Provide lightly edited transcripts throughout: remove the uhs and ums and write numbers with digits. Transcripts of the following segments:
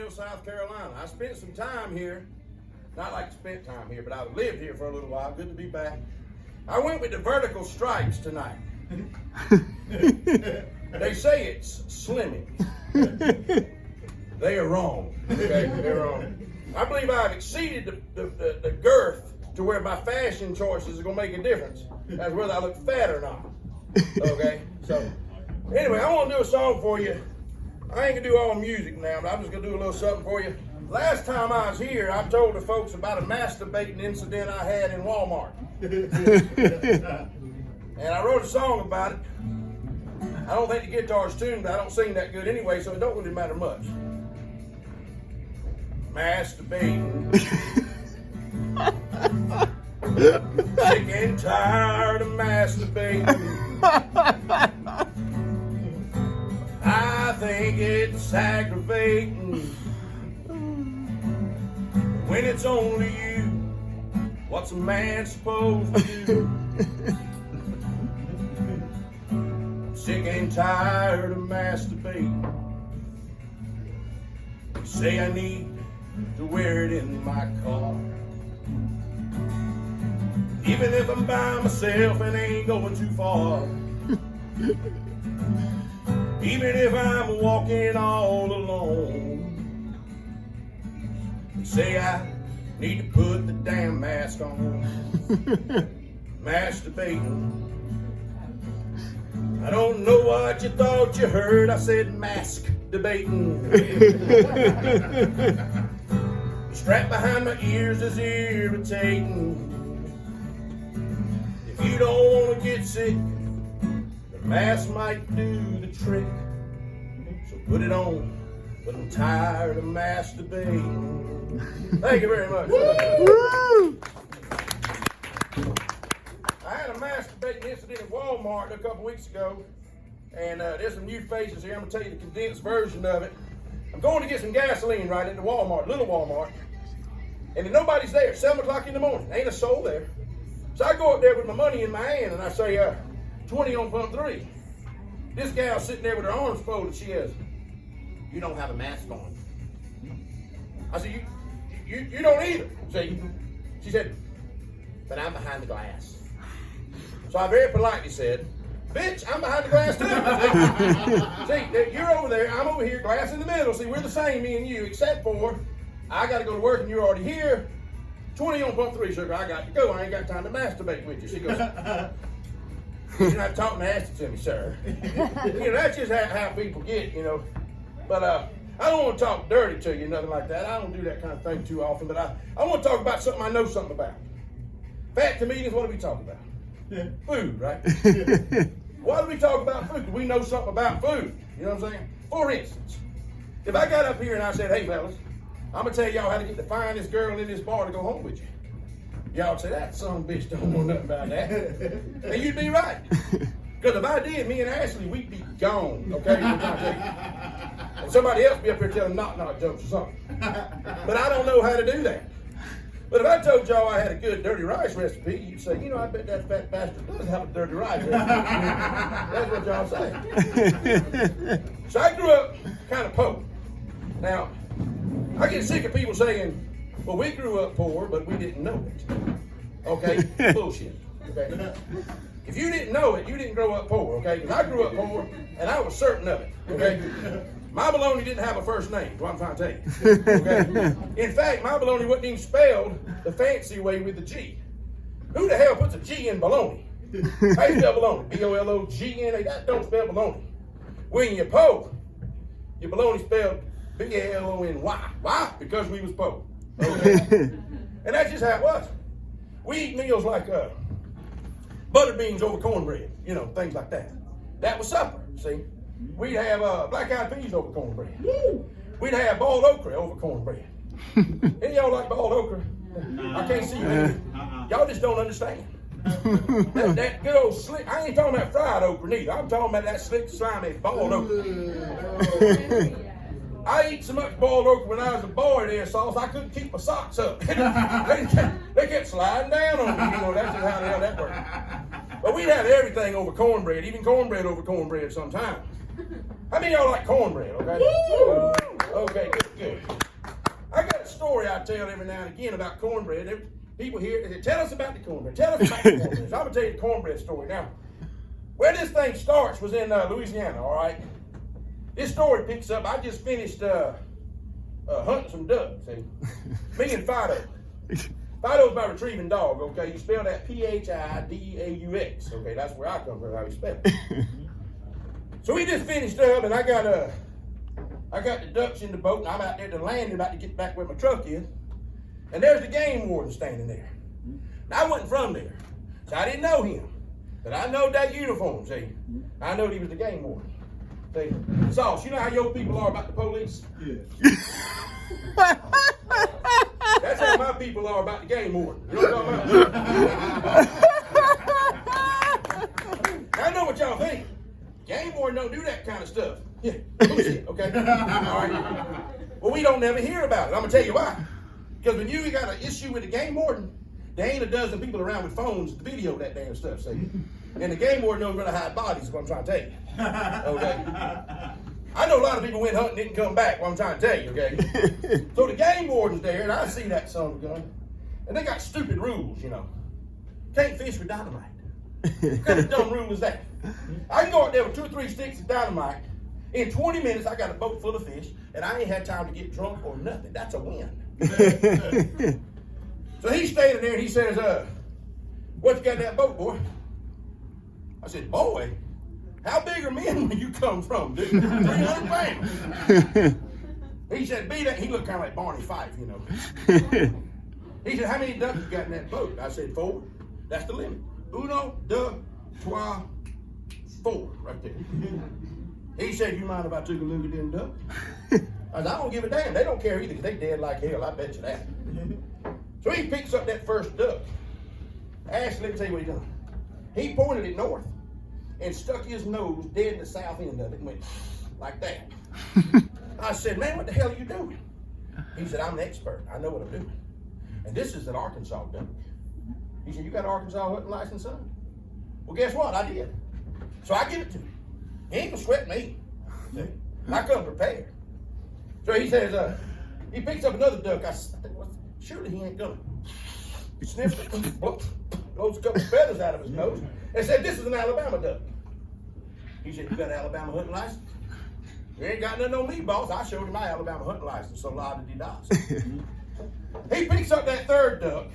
Greenville, South Carolina. I spent some time here. Not like spent time here, but I've lived here for a little while. Good to be back. I went with the vertical stripes tonight. They say it's slimming. They are wrong. Okay, they're wrong. I believe I've exceeded the girth to where my fashion choices are going to make a difference as whether I look fat or not. Okay, so anyway, I want to do a song for you. I ain't going to do all music now, but I'm just going to do a little something for you. Last time I was here, I told the folks about a masturbating incident I had in Walmart. And I wrote a song about it. I don't think the guitar's tuned, but I don't sing that good anyway, so it don't really matter much. Masturbating. Sick and tired of masturbating. I think it's aggravating when it's only you. What's a man supposed to do? I'm sick and tired of masturbating. You say I need to wear it in my car, even if I'm by myself and ain't going too far. Even if I'm walking all alone. They say I need to put the damn mask on. Masturbating. I don't know what you thought you heard. I said mask debating. Strapped behind my ears is irritating. If you don't want to get sick, the mask might do the trick. So put it on, but I'm tired of masturbating. Thank you very much. Woo! I had a masturbating incident at Walmart a couple weeks ago, and there's some new faces here. I'm going to tell you the condensed version of it. I'm going to get some gasoline right into Walmart, little Walmart, and then nobody's there. 7 o'clock in the morning, ain't a soul there. So I go up there with my money in my hand, and I say, 20 on pump 3. This gal sitting there with her arms folded, she goes, "You don't have a mask on." I said, you don't either. See? She said, "But I'm behind the glass." So I very politely said, "Bitch, I'm behind the glass too." See, you're over there, I'm over here, glass in the middle. See, we're the same, me and you, except for I got to go to work and you're already here. 20 on pump 3, sugar, I got to go. I ain't got time to masturbate with you. She goes, "You're not talking nasty to me, sir." That's just how people get, But I don't want to talk dirty to you, nothing like that. I don't do that kind of thing too often, but I want to talk about something I know something about. Fat comedians, what do we talk about? Food, right? Why do we talk about food? Because we know something about food. You know what I'm saying? For instance, if I got up here and I said, "Hey, fellas, I'm going to tell y'all how to get the finest girl in this bar to go home with you," y'all would say, "That son of a bitch don't know nothing about that." And you'd be right. Because if I did, me and Ashley, we'd be gone, okay? And somebody else be up here telling knock-knock jokes or something. But I don't know how to do that. But if I told y'all I had a good dirty rice recipe, you'd say, I bet that fat bastard does have a dirty rice recipe. That's what y'all say. So I grew up kind of poor. Now, I get sick of people saying, "Well, we grew up poor, but we didn't know it." Okay? Bullshit. Okay? If you didn't know it, you didn't grow up poor, okay? Because I grew up poor, and I was certain of it, okay? My baloney didn't have a first name, is what I'm trying to tell you, okay? In fact, my baloney wasn't even spelled the fancy way with the G. Who the hell puts a G in baloney? How you spell baloney? B-O-L-O-G-N-A, that don't spell baloney. When you're poor, your baloney spelled B-A-L-O-N-Y. Why? Because we was poor, okay? And that's just how it was. We eat meals like butter beans over cornbread, things like that. That was supper, see? We'd have black-eyed peas over cornbread. We'd have boiled okra over cornbread. Any of y'all like boiled okra? I can't see you. Y'all just don't understand. That good old slick, I ain't talking about fried okra neither. I'm talking about that slick, slimy, boiled okra. I eat so much boiled okra when I was a boy there, Sauce, I couldn't keep my socks up. they kept sliding down on me, that's just how the hell that worked. But we'd have everything over cornbread, even cornbread over cornbread sometimes. How many of y'all like cornbread, okay? Okay, good. Good. I got a story I tell every now and again about cornbread. People here, they say, tell us about the cornbread. Tell us about the cornbread. So I'm going to tell you the cornbread story. Now, where this thing starts was in Louisiana, all right? This story picks up, I just finished hunting some ducks, see? Me and Fido. Fido's my retrieving dog, okay? You spell that P-H-I-D-A-U-X, okay? That's where I come from, how you spell it. So we just finished up, and I got the ducks in the boat, and I'm out there at the landing about to get back where my truck is. And there's the game warden standing there. Now, I wasn't from there, so I didn't know him. But I know that uniform, see? I know he was the game warden. See? Sauce, you know how your people are about the police? Yeah. That's how my people are about the game warden. You know what I'm talking about? I know what y'all think. Game warden don't do that kind of stuff. Yeah, okay? All right. Well, we don't never hear about it. I'm gonna tell you why. Because when you got an issue with the game warden, there ain't a dozen people around with phones to video that damn stuff, see? And the game warden knows where to hide bodies, is what I'm trying to tell you. Okay? I know a lot of people went hunting and didn't come back, what I'm trying to tell you, okay? So the game warden's there, and I see that son of a gun. And they got stupid rules, you know. Can't fish with dynamite. What kind of dumb rule is that? I can go out there with 2 or 3 sticks of dynamite. In 20 minutes, I got a boat full of fish, and I ain't had time to get drunk or nothing. That's a win. So he's standing there, and he says, what you got in that boat, boy? I said, boy, how big are men when you come from, dude? 300 pounds. He said, be that. He looked kind of like Barney Fife, you know. He said, how many ducks you got in that boat? I said, 4. That's the limit. Uno, deux, trois, 4, right there. He said, you mind if I took a look at them ducks? I said, I don't give a damn. They don't care either, because they dead like hell, I bet you that. So he picks up that first duck. Ashley, let me tell you what he done. He pointed it north and stuck his nose dead in the south end of it and went like that. I said, man, what the hell are you doing? He said, I'm an expert. I know what I'm doing. And this is an Arkansas duck. He said, you got an Arkansas hunting license, son? Well, guess what? I did. So I give it to him. He ain't gonna sweat me. See? I come prepared. So he says, he picks up another duck. I said, well, surely he ain't gonna. He sniffs it, blows a couple of feathers out of his nose, and said, this is an Alabama duck. He said, you got an Alabama hunting license? You ain't got nothing on me, boss. I showed him my Alabama hunting license, so la di does. He picks up that third duck.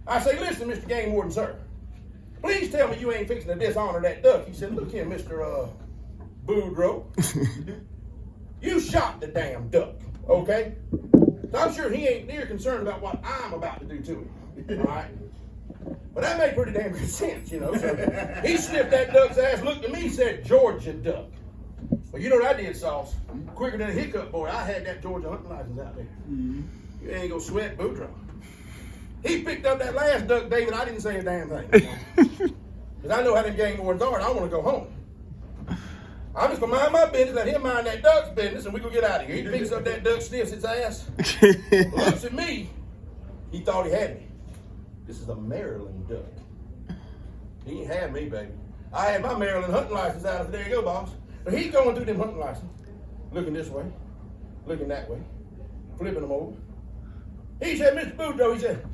I say, listen, Mr. Game Warden, sir. Please tell me you ain't fixing to dishonor that duck. He said, look here, Mr. Boudreaux. You shot the damn duck, okay? So I'm sure he ain't near concerned about what I'm about to do to him, all right? But that made pretty damn good sense, you know. So he sniffed that duck's ass, looked at me, said, Georgia duck. Well, you know what I did, Sauce? Quicker than a hiccup, boy. I had that Georgia hunting license out there. You ain't gonna sweat Boudreaux. He picked up that last duck, David. I didn't say a damn thing. Because I know how them game wardens are, and I want to go home. I'm just going to mind my business, let him mind that duck's business, and we go get out of here. He picks up that duck, sniffs its ass, looks at me. He thought he had me. This is a Maryland duck. He ain't had me, baby. I had my Maryland hunting license out of it. There you go, boss. But he's going through them hunting license, looking this way, looking that way, flipping them over. He said, Mr. Boudreaux, he said,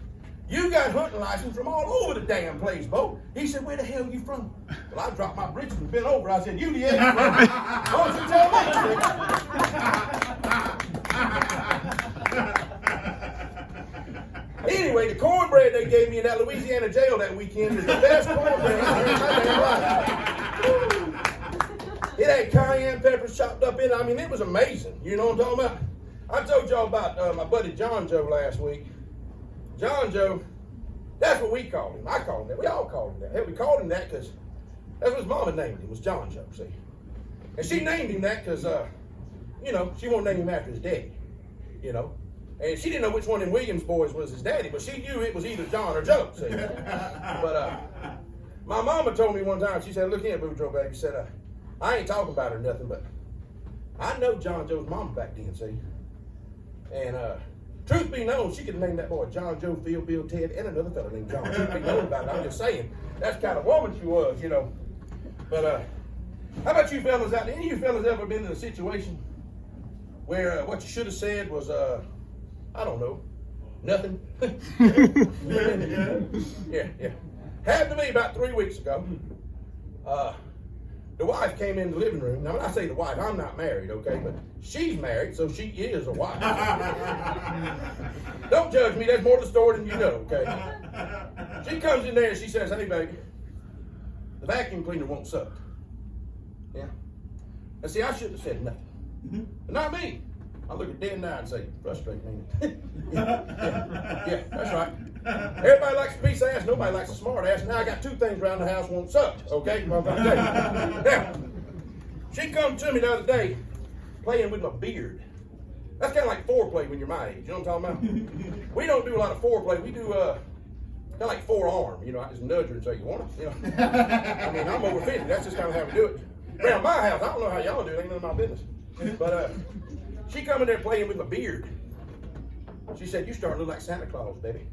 you got hunting license from all over the damn place, Bo. He said, where the hell are you from? Well, I dropped my britches and bent over. I said, you the expert. Why don't you tell me? Anyway, the cornbread they gave me in that Louisiana jail that weekend is the best cornbread I've ever had in my damn life. It had cayenne peppers chopped up in it. I mean, it was amazing. You know what I'm talking about? I told y'all about my buddy John Joe last week. John Joe, that's what we called him. I called him that. We all called him that. Hell, we called him that because that's what his mama named him, was John Joe, see. And she named him that because, you know, she won't name him after his daddy, you know. And she didn't know which one of them Williams boys was his daddy, but she knew it was either John or Joe, see. But my mama told me one time, she said, look here, Boudreaux, baby. She said, I ain't talking about her or nothing, but I know John Joe's mama back then, see. And truth be known, she could name that boy John, Joe, Phil, Bill, Ted, and another fellow named John. Truth be known about it. I'm just saying, that's the kind of woman she was, you know. But how about you fellas out there? Any of you fellas ever been in a situation where what you should have said was, I don't know, nothing. Yeah. Happened to me about 3 weeks ago. The wife came in the living room. Now, when I say the wife, I'm not married, okay? But she's married, so she is a wife. Don't judge me. There's more to the story than you know, okay? She comes in there and she says, hey, baby, the vacuum cleaner won't suck. Yeah. And see, I shouldn't have said nothing. But not me. I look at dead in the eye and say, frustrate me. Yeah, that's right. Everybody likes a piece of ass, nobody likes a smart ass. Now I got 2 things around the house won't suck, okay? Well, now, she come to me the other day playing with my beard. That's kind of like foreplay when you're my age, you know what I'm talking about? We don't do a lot of foreplay. We do kind of like forearm, you know, I just nudge her and say, you want it? You know? I mean, I'm over 50, that's just kind of how we do it. Around my house, I don't know how y'all do it, ain't none of my business. But she come in there playing with my beard. She said, you starting to look like Santa Claus, baby.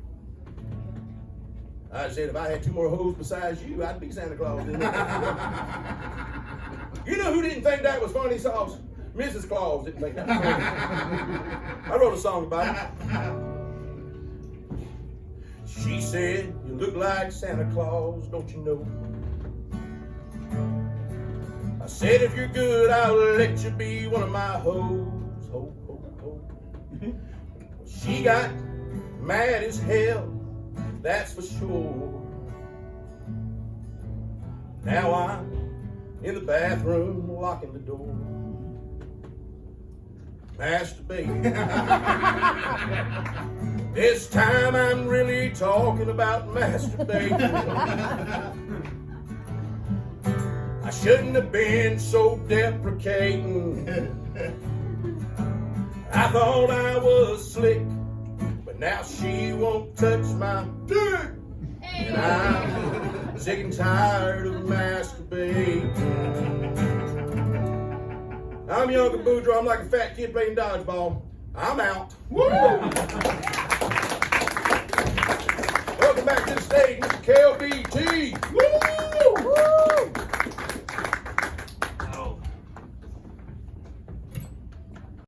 I said, if I had 2 more hoes besides you, I'd be Santa Claus. You know who didn't think that was funny sauce? Mrs. Claus didn't think that was funny. I wrote a song about it. She said, you look like Santa Claus, don't you know? I said, if you're good, I'll let you be one of my hoes. Ho, ho, ho. She got mad as hell, that's for sure. Now I'm in the bathroom, locking the door, masturbating. This time I'm really talking about masturbating. I shouldn't have been so deprecating. I thought I was slick, but now she won't touch my dick. And I'm sick and tired of masturbating. I'm Yuncle Boudreaux. I'm like a fat kid playing dodgeball. I'm out. Woo! Welcome back to the stage, Mr. KLBT. Woo!